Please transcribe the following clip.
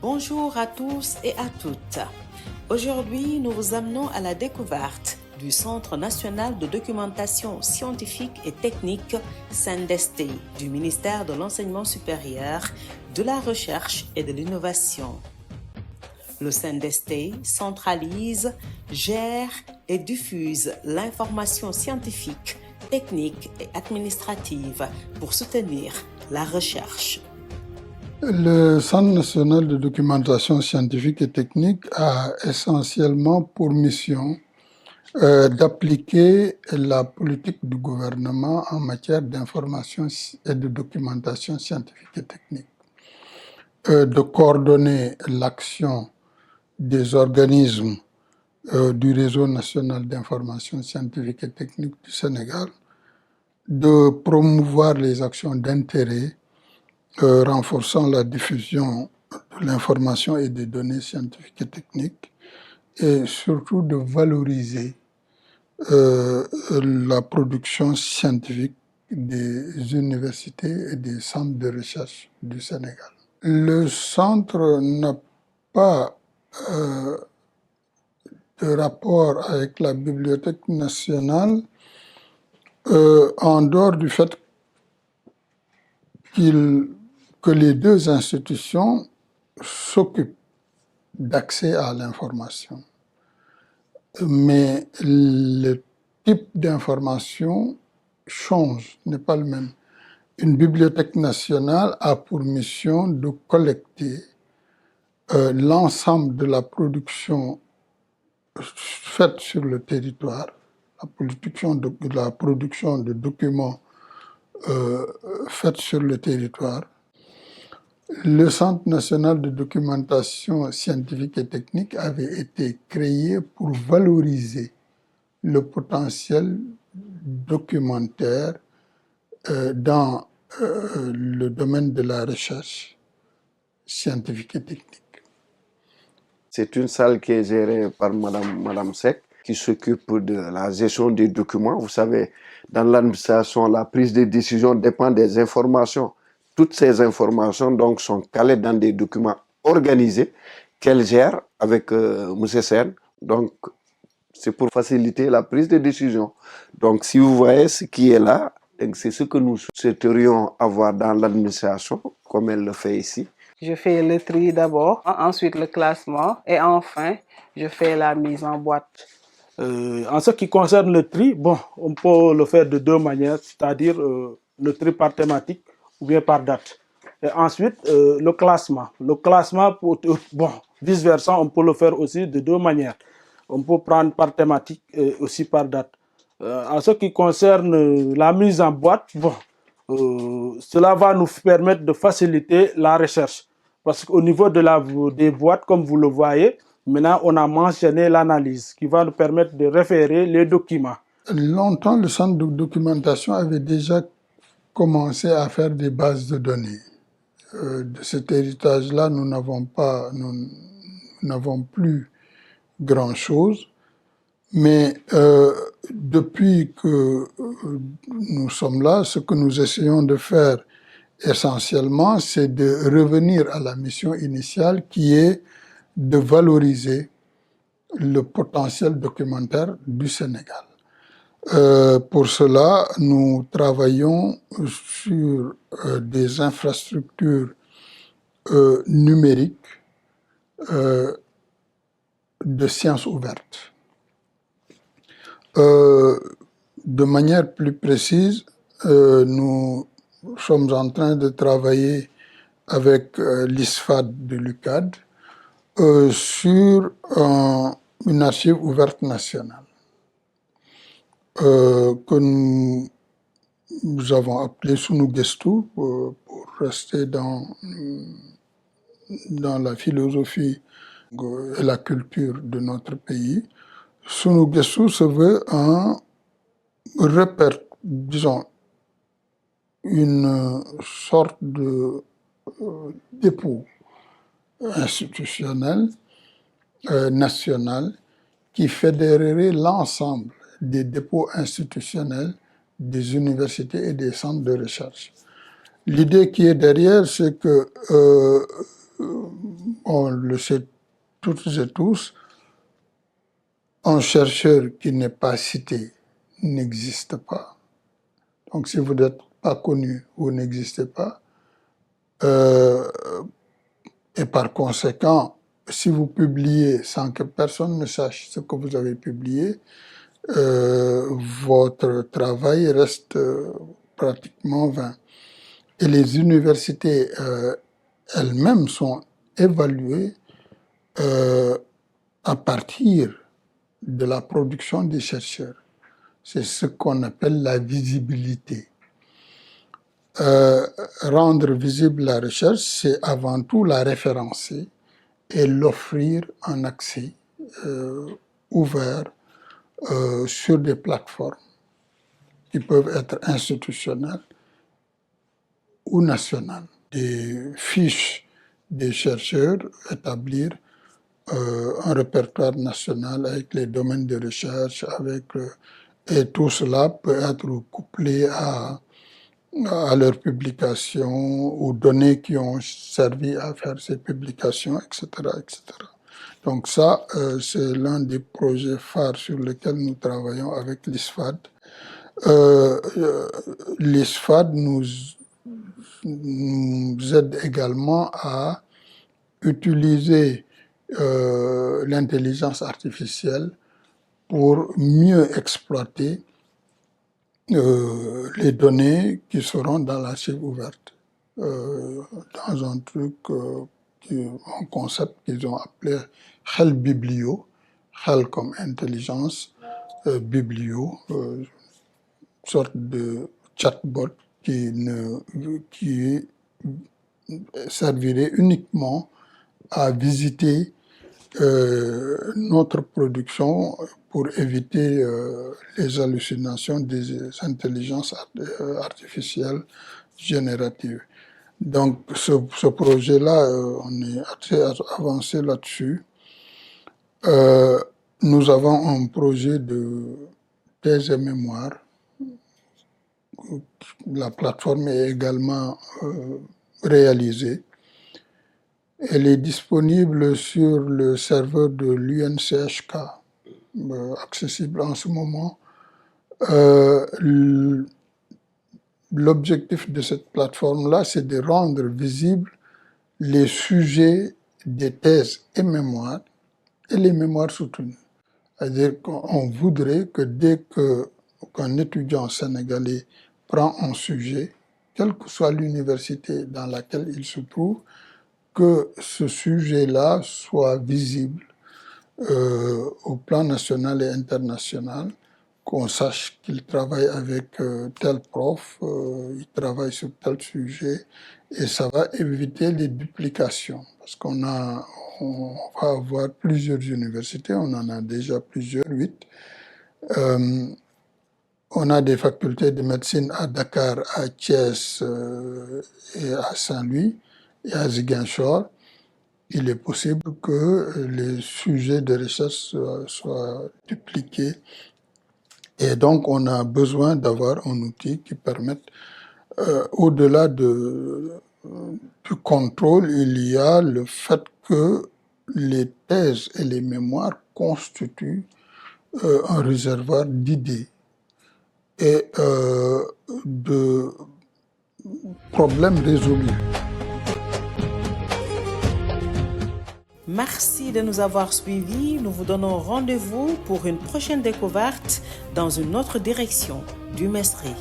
Bonjour à tous et à toutes. Aujourd'hui, nous vous amenons à la découverte du Centre national de documentation scientifique et technique CNDST du ministère de l'Enseignement supérieur, de la Recherche et de l'Innovation. Le CNDST centralise, gère et diffuse l'information scientifique, technique et administrative pour soutenir la recherche. Le Centre national de documentation scientifique et technique a essentiellement pour mission d'appliquer la politique du gouvernement en matière d'information et de documentation scientifique et technique, de coordonner l'action des organismes du réseau national d'information scientifique et technique du Sénégal, de promouvoir les actions d'intérêt renforçant la diffusion de l'information et des données scientifiques et techniques, et surtout de valoriser la production scientifique des universités et des centres de recherche du Sénégal. Le centre n'a pas de rapport avec la Bibliothèque nationale en dehors du fait que les deux institutions s'occupent d'accès à l'information. Mais le type d'information change, n'est pas le même. Une bibliothèque nationale a pour mission de collecter l'ensemble de la production faite sur le territoire, la production de documents faite sur le territoire. Le Centre national de documentation scientifique et technique avait été créé pour valoriser le potentiel documentaire dans le domaine de la recherche scientifique et technique. C'est une salle qui est gérée par Madame Seck, qui s'occupe de la gestion des documents. Vous savez, dans l'administration, la prise de décision dépend des informations. Toutes ces informations donc, sont calées dans des documents organisés qu'elle gère avec M. Sen. Donc, c'est pour faciliter la prise de décision. Donc, si vous voyez ce qui est là, c'est ce que nous souhaiterions avoir dans l'administration, comme elle le fait ici. Je fais le tri d'abord, ensuite le classement et enfin, je fais la mise en boîte. En ce qui concerne le tri, bon, on peut le faire de deux manières, c'est-à-dire le tri par thématique ou bien par date. Et ensuite, le classement. Le classement, bon, vice-versa, on peut le faire aussi de deux manières. On peut prendre par thématique et aussi par date. En ce qui concerne la mise en boîte, bon, cela va nous permettre de faciliter la recherche. Parce qu'au niveau des boîtes, comme vous le voyez, maintenant on a mentionné l'analyse qui va nous permettre de référer les documents. Longtemps, le centre de documentation avait déjà commencé à faire des bases de données. De cet héritage-là, nous n'avons plus grand-chose. Mais depuis que nous sommes là, ce que nous essayons de faire essentiellement, c'est de revenir à la mission initiale qui est de valoriser le potentiel documentaire du Sénégal. Pour cela, nous travaillons sur des infrastructures numériques de sciences ouvertes. De manière plus précise, nous sommes en train de travailler avec l'ISFAD de l'UCAD sur une archive ouverte nationale que nous avons appelée Sunugestu pour rester dans la philosophie et la culture de notre pays. Sunugestu se veut un repère, disons, une sorte de dépôt institutionnel, national, qui fédérerait l'ensemble des dépôts institutionnels des universités et des centres de recherche. L'idée qui est derrière, c'est que on le sait toutes et tous, un chercheur qui n'est pas cité n'existe pas. Donc si vous n'êtes pas connu, vous n'existez pas. Et par conséquent, si vous publiez sans que personne ne sache ce que vous avez publié, votre travail reste pratiquement vain. Et les universités elles-mêmes sont évaluées à partir de la production des chercheurs. C'est ce qu'on appelle la visibilité. Rendre visible la recherche, c'est avant tout la référencer et l'offrir en accès ouvert sur des plateformes qui peuvent être institutionnelles ou nationales. Des fiches des chercheurs, établir un répertoire national avec les domaines de recherche, et tout cela peut être couplé à leurs publications, aux données qui ont servi à faire ces publications, etc. etc. Donc ça, c'est l'un des projets phares sur lesquels nous travaillons avec l'ISFAD. L'ISFAD nous aide également à utiliser l'intelligence artificielle pour mieux exploiter les données qui seront dans l'archive ouverte, dans un truc, un concept qu'ils ont appelé Hel Biblio, Hel comme intelligence, Biblio, sorte de chatbot qui servirait uniquement à visiter notre production pour éviter les hallucinations des intelligences artificielles génératives. Donc ce projet-là, on est assez avancé là-dessus. Nous avons un projet de thèse et mémoire. La plateforme est également réalisée. Elle est disponible sur le serveur de l'UNCHK, accessible en ce moment. L'objectif de cette plateforme-là, c'est de rendre visibles les sujets des thèses et mémoires et les mémoires soutenues. C'est-à-dire qu'on voudrait que dès qu'un étudiant sénégalais prend un sujet, quelle que soit l'université dans laquelle il se trouve, que ce sujet-là soit visible au plan national et international, qu'on sache qu'il travaille avec tel prof, il travaille sur tel sujet, et ça va éviter les duplications, parce qu'on va avoir plusieurs universités, on en a déjà plusieurs, 8. On a des facultés de médecine à Dakar, à Thiès et à Saint-Louis et à Ziguinchor. Il est possible que les sujets de recherche soient dupliqués. Et donc, on a besoin d'avoir un outil qui permette, au-delà du contrôle, il y a le fait que les thèses et les mémoires constituent un réservoir d'idées et de problèmes résolus. Merci de nous avoir suivis. Nous vous donnons rendez-vous pour une prochaine découverte dans une autre direction du Mesri.